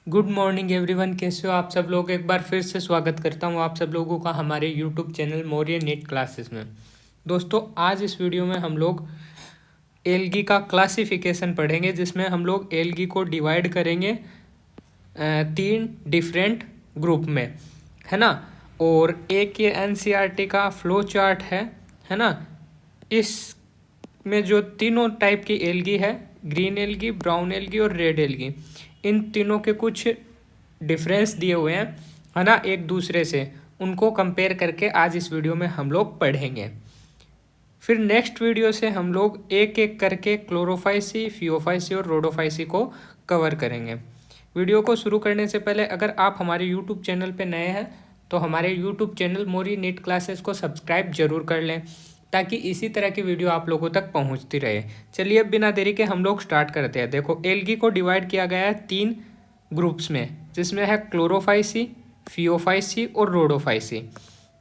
Good morning everyone, कैसे हो आप सब लोग। एक बार फिर से स्वागत करता हूँ आप सब लोगों का हमारे YouTube channel Maurya NEET classes में। दोस्तों, आज इस वीडियो में हम लोग एल्गी का क्लासिफिकेशन पढ़ेंगे, जिसमें हम लोग एल्गी को डिवाइड करेंगे 3 डिफरेंट ग्रुप में, है ना। और एक ये एनसीईआरटी का फ्लो चार्ट है ना। इस में जो तीनों टाइप की एल्गी है, ग्रीन एल्गी, ब्राउन एल्गी और रेड एल्गी, इन तीनों के कुछ डिफरेंस दिए हुए हैं, है ना, एक दूसरे से। उनको कंपेयर करके आज इस वीडियो में हम लोग पढ़ेंगे। फिर नेक्स्ट वीडियो से हम लोग एक एक करके क्लोरोफाइसी, फियोफाइसी और रोडोफाइसी को कवर करेंगे। वीडियो को शुरू करने से पहले अगर आप हमारे यूट्यूब चैनल पे नए हैं तो हमारे YouTube channel Maurya NEET classes को सब्सक्राइब जरूर कर लें, ताकि इसी तरह की वीडियो आप लोगों तक पहुंचती रहे। चलिए अब बिना देरी के हम लोग स्टार्ट करते हैं। देखो, एल्गी को डिवाइड किया गया है 3 ग्रुप्स में, जिसमें है क्लोरोफाइसी, फियोफाइसी और रोडोफाइसी।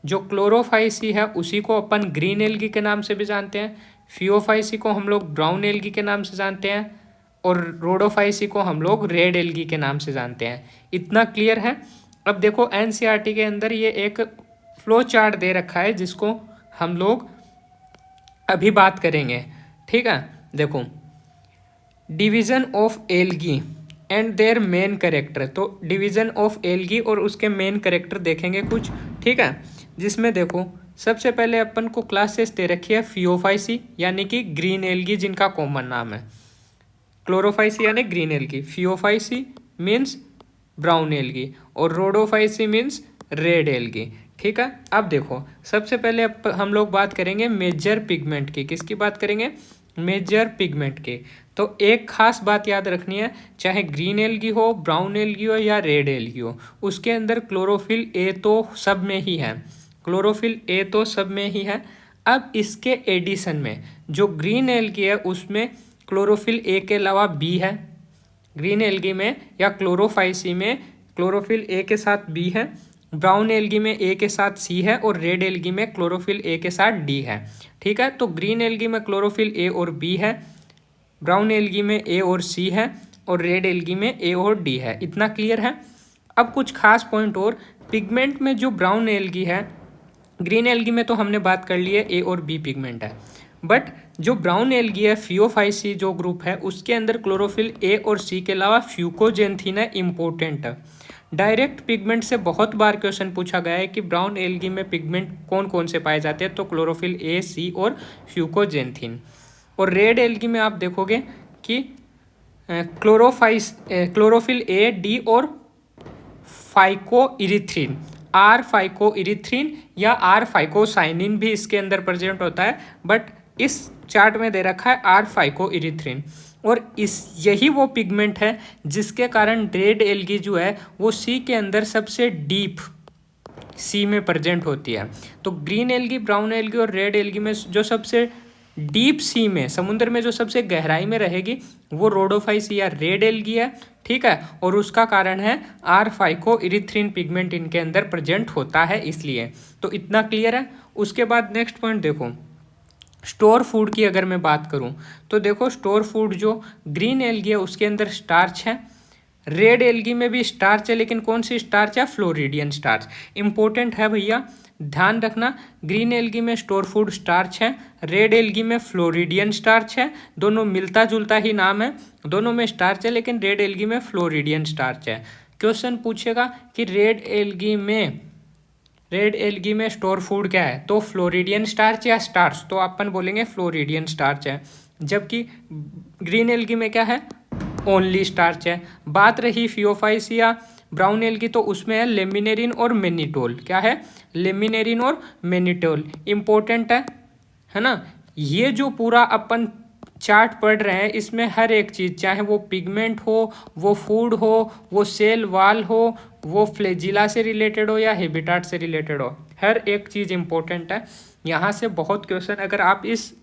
जो क्लोरोफाइसी है उसी को अपन ग्रीन एल्गी के नाम से भी जानते हैं, फियोफाइसी को हम लोग ब्राउन एल्गी के नाम से जानते हैं और रोडोफाइसी को हम लोग रेड एल्गी के नाम से जानते हैं। इतना क्लियर है। अब देखो, एनसीईआरटी के अंदर ये एक फ्लो चार्ट दे रखा है, जिसको हम लोग अभी बात करेंगे, ठीक है। देखो, division of algae and their main character. तो डिवीजन ऑफ एल्गी और उसके मेन कैरेक्टर देखेंगे कुछ, ठीक है। जिसमें देखो, सबसे पहले अपन को क्लासेस दे रखी है फियोफाइसी यानी कि ग्रीन एल्गी, जिनका कॉमन नाम है। क्लोरोफाइसी यानी green algae, Phaeophyceae means brown algae और रोडोफाइसी मीन्स रेड एल्गी, ठीक है। अब देखो, सबसे पहले हम लोग बात करेंगे मेजर पिगमेंट की। किसकी बात करेंगे? मेजर पिगमेंट की। तो एक खास बात याद रखनी है, चाहे ग्रीन एल्गी हो, ब्राउन एल्गी हो या रेड एल्गी हो, उसके अंदर क्लोरोफिल ए तो सब में ही है। क्लोरोफिल ए तो सब में ही है। अब इसके एडिशन में जो ग्रीन एल्गी है उसमें क्लोरोफिल ए के अलावा बी है। ग्रीन एल्गी में या क्लोरोफाइसी में क्लोरोफिल ए के साथ बी है, ब्राउन एल्गी में ए के साथ सी है और रेड एल्गी में क्लोरोफिल ए के साथ डी है, ठीक है। तो ग्रीन एल्गी में क्लोरोफिल ए और बी है, ब्राउन एल्गी में ए और सी है और रेड एल्गी में ए और डी है। इतना क्लियर है। अब कुछ खास पॉइंट और, पिगमेंट में जो ब्राउन एल्गी है, ग्रीन एल्गी में तो हमने बात कर ली है ए और बी पिगमेंट है, बट जो ब्राउन एल्गी है, फियोफाइसी जो ग्रुप है, उसके अंदर क्लोरोफिल ए और सी के अलावा फ्यूकोजेंथीन है, इम्पोर्टेंट है। डायरेक्ट पिगमेंट से बहुत बार क्वेश्चन पूछा गया है कि ब्राउन एल्गी में पिगमेंट कौन कौन से पाए जाते हैं, तो क्लोरोफिल ए, सी और फ्यूकोजेंथीन। और रेड एल्गी में आप देखोगे कि क्लोरोफिल ए, डी और फाइकोइरिथ्रिन, आर फाइकोइरिथ्रिन या आर फाइकोसाइनिन भी इसके अंदर प्रेजेंट होता है, बट इस चार्ट में दे रखा है आर फाइकोइरिथ्रिन। और इस यही वो पिगमेंट है जिसके कारण रेड एल्गी जो है वो सी के अंदर सबसे डीप सी में प्रेजेंट होती है। तो ग्रीन एल्गी, ब्राउन एल्गी और रेड एल्गी में जो सबसे डीप सी में, समुद्र में जो सबसे गहराई में रहेगी, वो रोडोफाइसी या रेड एल्गी है, ठीक है। और उसका कारण है आर फाइकोइरिथ्रिन पिगमेंट इनके अंदर प्रेजेंट होता है, इसलिए। तो इतना क्लियर है। उसके बाद नेक्स्ट पॉइंट देखो, स्टोर फूड की अगर मैं बात करूं तो देखो, स्टोर फूड जो ग्रीन एल्गी है उसके अंदर स्टार्च है, रेड एल्गी में भी स्टार्च है, लेकिन कौन सी स्टार्च है? Floridean starch. इंपॉर्टेंट है भैया, ध्यान रखना। ग्रीन एल्गी में स्टोर फूड स्टार्च है, रेड एल्गी में फ्लोरिडियन स्टार्च है। दोनों मिलता जुलता ही नाम है, दोनों में स्टार्च है, लेकिन रेड एल्गी में फ्लोरिडियन स्टार्च है। क्वेश्चन पूछेगा कि रेड एल्गी में स्टोर फूड क्या है, तो फ्लोरिडियन स्टार्च या स्टार्च, तो अपन बोलेंगे फ्लोरिडियन स्टार्च है। जबकि ग्रीन एल्गी में क्या है? ओनली स्टार्च है। बात रही फियोफाइसी या ब्राउन एल्गी, तो उसमें है लेमिनेरिन और मेनिटोल। क्या है? लेमिनेरिन और मेनिटोल। इंपॉर्टेंट है ना। ये जो पूरा अपन चार्ट पढ़ रहे हैं, इसमें हर एक चीज़, चाहे वो पिगमेंट हो, वो फूड हो, वो सेल वाल हो, वो फ्लैजिला से रिलेटेड हो या हैबिटाट से रिलेटेड हो, हर एक चीज़ इंपॉर्टेंट है। यहाँ से बहुत क्वेश्चन, अगर आप इस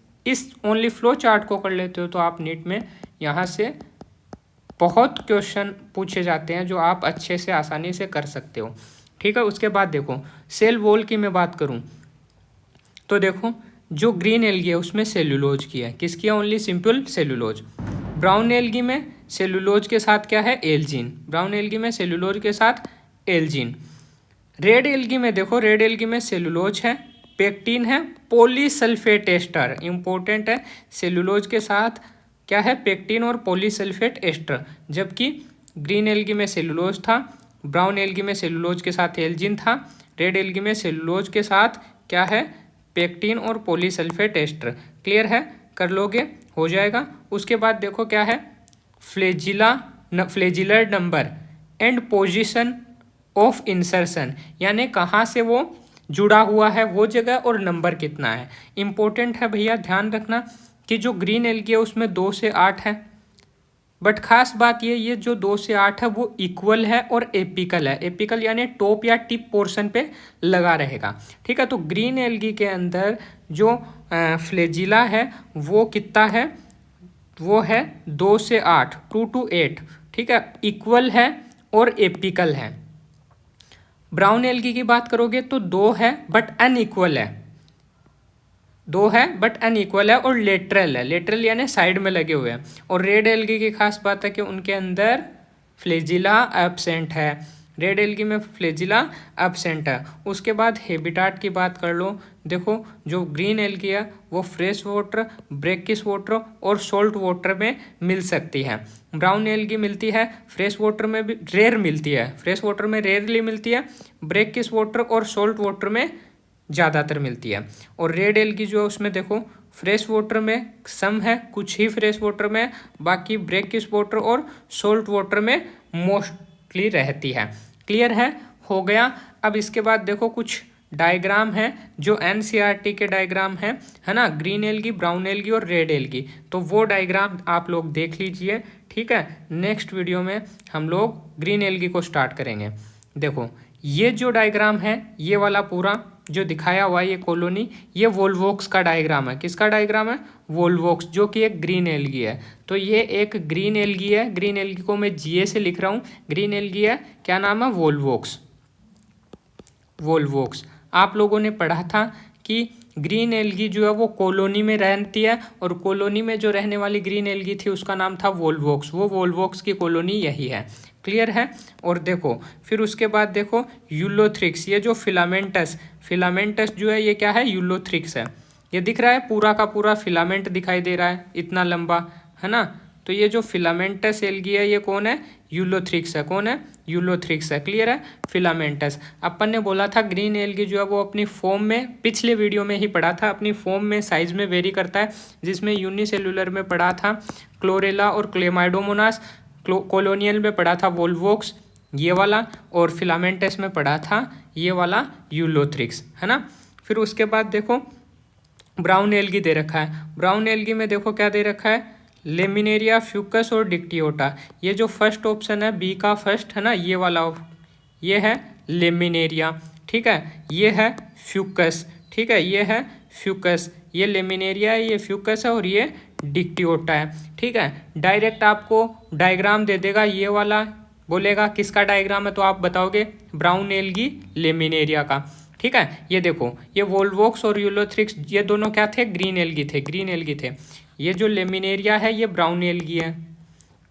ओनली फ्लो चार्ट को कर लेते हो तो आप नीट में यहाँ से बहुत क्वेश्चन पूछे जाते हैं, जो आप अच्छे से आसानी से कर सकते हो, ठीक है। उसके बाद देखो, सेल वॉल की मैं बात करूँ तो देखो, जो ग्रीन एल्गी है उसमें सेल्यूलोज की है। किसकी है? Only simple cellulose. Brown algae में सेलुलोज के साथ क्या है, एल्जीन। ब्राउन एल्गी में सेलुलोज के साथ एल्जीन। रेड एल्गी में देखो, रेड एल्गी में सेलुलोज है, पेक्टिन है, पॉलीसल्फेट एस्टर, इंपॉर्टेंट है, सेलुलोज के साथ क्या है, पेक्टिन और पॉलीसल्फेट एस्टर। जबकि ग्रीन एल्गी में सेलुलोज था, ब्राउन एल्गी में सेलुलोज के साथ एल्जिन था, रेड एल्गी में सेलुलोज के साथ क्या है, पेक्टिन और पॉलीसल्फेट एस्टर। क्लियर है, कर लोगे, हो जाएगा। उसके बाद देखो क्या है, फ्लेजिलर number and position of insertion, यानी कहाँ से वो जुड़ा हुआ है वो जगह और नंबर कितना है। इंपॉर्टेंट है भैया, ध्यान रखना कि जो ग्रीन एल्गी है उसमें 2 से 8 है, बट खास बात ये जो 2 से 8 है वो इक्वल है और एपिकल है। एपिकल यानी टॉप या टिप पोर्शन पे लगा रहेगा। ठीक है, तो ग्रीन एल्गी के अंदर जो फ्लेजिला है वो कितना है, वो है 2 से 8, 2 to 8। ठीक है, इक्वल है और एपिकल है। ब्राउन एल्गी की बात करोगे तो 2 है बट अनइक्वल है, 2 है बट अनइक्वल है और लेटरल है, लेटरल यानी साइड में लगे हुए हैं। और रेड एल्गी की खास बात है कि उनके अंदर फ्लेजिला एब्सेंट है, रेड एल्गी में फ्लेजिला एब्सेंट है। उसके बाद हेबिटाट की बात कर लो, देखो जो ग्रीन एल्गी है वो फ्रेश वाटर, ब्रेकिश वाटर और सॉल्ट वाटर में मिल सकती है। ब्राउन एल्गी मिलती है फ्रेश वाटर में भी, रेयर मिलती है, फ्रेश वाटर में रेयरली मिलती है, ब्रेकिश वाटर और सॉल्ट वाटर में ज़्यादातर मिलती है। और रेड एल्गी जो है उसमें देखो फ्रेश वाटर में सम है, कुछ ही फ्रेश वाटर में, बाकी ब्रेकिश वाटर और सॉल्ट वाटर में मोस्टली रहती है। क्लियर है, हो गया। अब इसके बाद देखो कुछ डायग्राम है जो एनसीईआरटी के डायग्राम है ना, ग्रीन एल्गी, ब्राउन एल्गी और रेड एल्गी। तो वो डायग्राम आप लोग देख लीजिए। ठीक है, नेक्स्ट वीडियो में हम लोग ग्रीन एल्गी को स्टार्ट करेंगे। देखो ये जो डायग्राम है, ये वाला पूरा जो दिखाया हुआ है ये कॉलोनी, ये वोल्वोक्स का डायग्राम है। किसका डायग्राम है, वोल्वोक्स, जो कि एक ग्रीन एल्गी है। तो ये एक ग्रीन एल्गी है, ग्रीन एल्गी को मैं जीए से लिख रहा हूँ, ग्रीन एल्गी है, क्या नाम है, वोल्वोक्स। वोल्वोक्स आप लोगों ने पढ़ा था कि ग्रीन एल्गी जो है वो कॉलोनी में रहती है, और कॉलोनी में जो रहने वाली ग्रीन एल्गी थी उसका नाम था वोल्वोक्स। वो वोल्वोक्स की कॉलोनी यही है। क्लियर है। और देखो फिर उसके बाद देखो यूलोथ्रिक्स, ये जो फिलामेंटस जो है ये क्या है, यूलोथ्रिक्स है। ये दिख रहा है पूरा का पूरा फिलामेंट दिखाई दे रहा है इतना लंबा, है ना। तो ये जो फिलामेंटस एल्गी है ये कौन है, यूलोथ्रिक्स है। कौन है, यूलोथ्रिक्स है। क्लियर है, फिलामेंटस। अपन ने बोला था ग्रीन एल्गी जो है वो अपनी फॉर्म में, पिछले वीडियो में ही पढ़ा था, अपनी फॉर्म में साइज में वेरी करता है, जिसमें यूनिसेलुलर में पढ़ा था क्लोरेला और क्लेमाइडोमोनास, कॉलोनियल में पढ़ा था वोल्वोक्स ये वाला, और फिलामेंटस में पढ़ा था ये वाला यूलोथ्रिक्स, है ना। फिर उसके बाद देखो ब्राउन एल्गी दे रखा है। ब्राउन एल्गी में देखो क्या दे रखा है, लेमिनेरिया, फ्यूकस और डिक्टियोटा। ये जो फर्स्ट ऑप्शन है बी का फर्स्ट, है ना, ये वाला, ये है लेमिनेरिया। ठीक है, ये है फ्यूकस। ठीक है, ये है फ्यूकस, ये लेमिनेरिया है, ये फ्यूकस है और ये डिक्टियोटा है। ठीक है, डायरेक्ट आपको डायग्राम दे देगा ये वाला, बोलेगा किसका डायग्राम है, तो आप बताओगे ब्राउन एल्गी लेमिनेरिया का। ठीक है, ये देखो ये वोल्वोक्स और यूलोथ्रिक्स ये दोनों क्या थे, ग्रीन एल्गी थे, ग्रीन एल्गी थे। ये जो लेमिनेरिया है ये ब्राउन एल्गी है।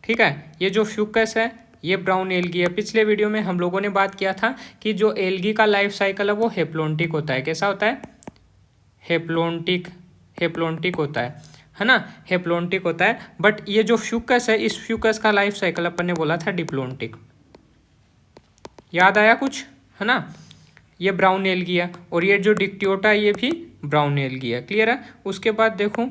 ठीक है, ये जो फ्यूकस है ये ब्राउन एल्गी है। पिछले वीडियो में हम लोगों ने बात किया था कि जो एल्गी का लाइफ साइकिल है वो हेप्लोन्टिक होता है। कैसा होता है, हेप्लोन्टिक होता है ना, हेप्लोन्टिक होता है। बट ये जो फ्यूकस है, इस फ्यूकस का लाइफ साइकिल अपन ने बोला था डिप्लोन्टिक। याद आया कुछ, है ना। ये ब्राउन एल्गी है और ये जो डिक्टियोटा है ये भी ब्राउन एल्गी है। क्लियर है। उसके बाद देखो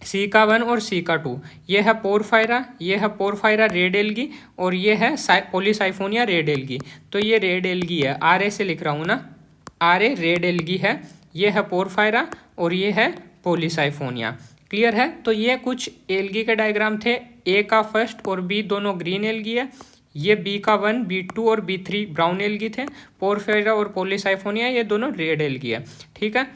सीका 1 और सीका 2, ये है पोरफायरा, ये है पोरफायरा रेड एल्गी, और ये है पॉलीसाइफोनिया रेड एल्गी। तो ये रेड एल्गी है, आर ए से लिख रहा हूँ ना, आर ए रेड एल्गी है, ये है पोरफायरा और ये है पॉलीसाइफोनिया। क्लियर है। तो ये कुछ एल्गी के डायग्राम थे, ए का फर्स्ट और बी दोनों ग्रीन एल्गी है, ये बी का 1, B2 और B3 ब्राउन एल्गी थे, पोरफायरा और पॉलीसाइफोनिया ये दोनों रेड एल्गी है। ठीक है,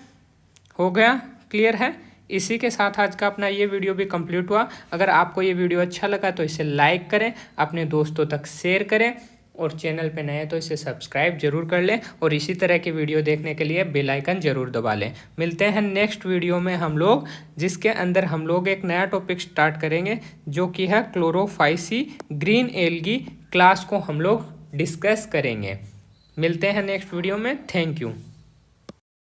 हो गया, क्लियर है। इसी के साथ आज का अपना ये वीडियो भी कंप्लीट हुआ। अगर आपको ये वीडियो अच्छा लगा तो इसे लाइक करें, अपने दोस्तों तक शेयर करें और चैनल पे नए हैं तो इसे सब्सक्राइब जरूर कर लें और इसी तरह की वीडियो देखने के लिए बेल आइकन जरूर दबा लें। मिलते हैं नेक्स्ट वीडियो में हम लोग, जिसके अंदर हम लोग एक नया टॉपिक स्टार्ट करेंगे जो कि है क्लोरोफाइसी ग्रीन एल्गी क्लास को हम लोग डिस्कस करेंगे। मिलते हैं नेक्स्ट वीडियो में। Thank you.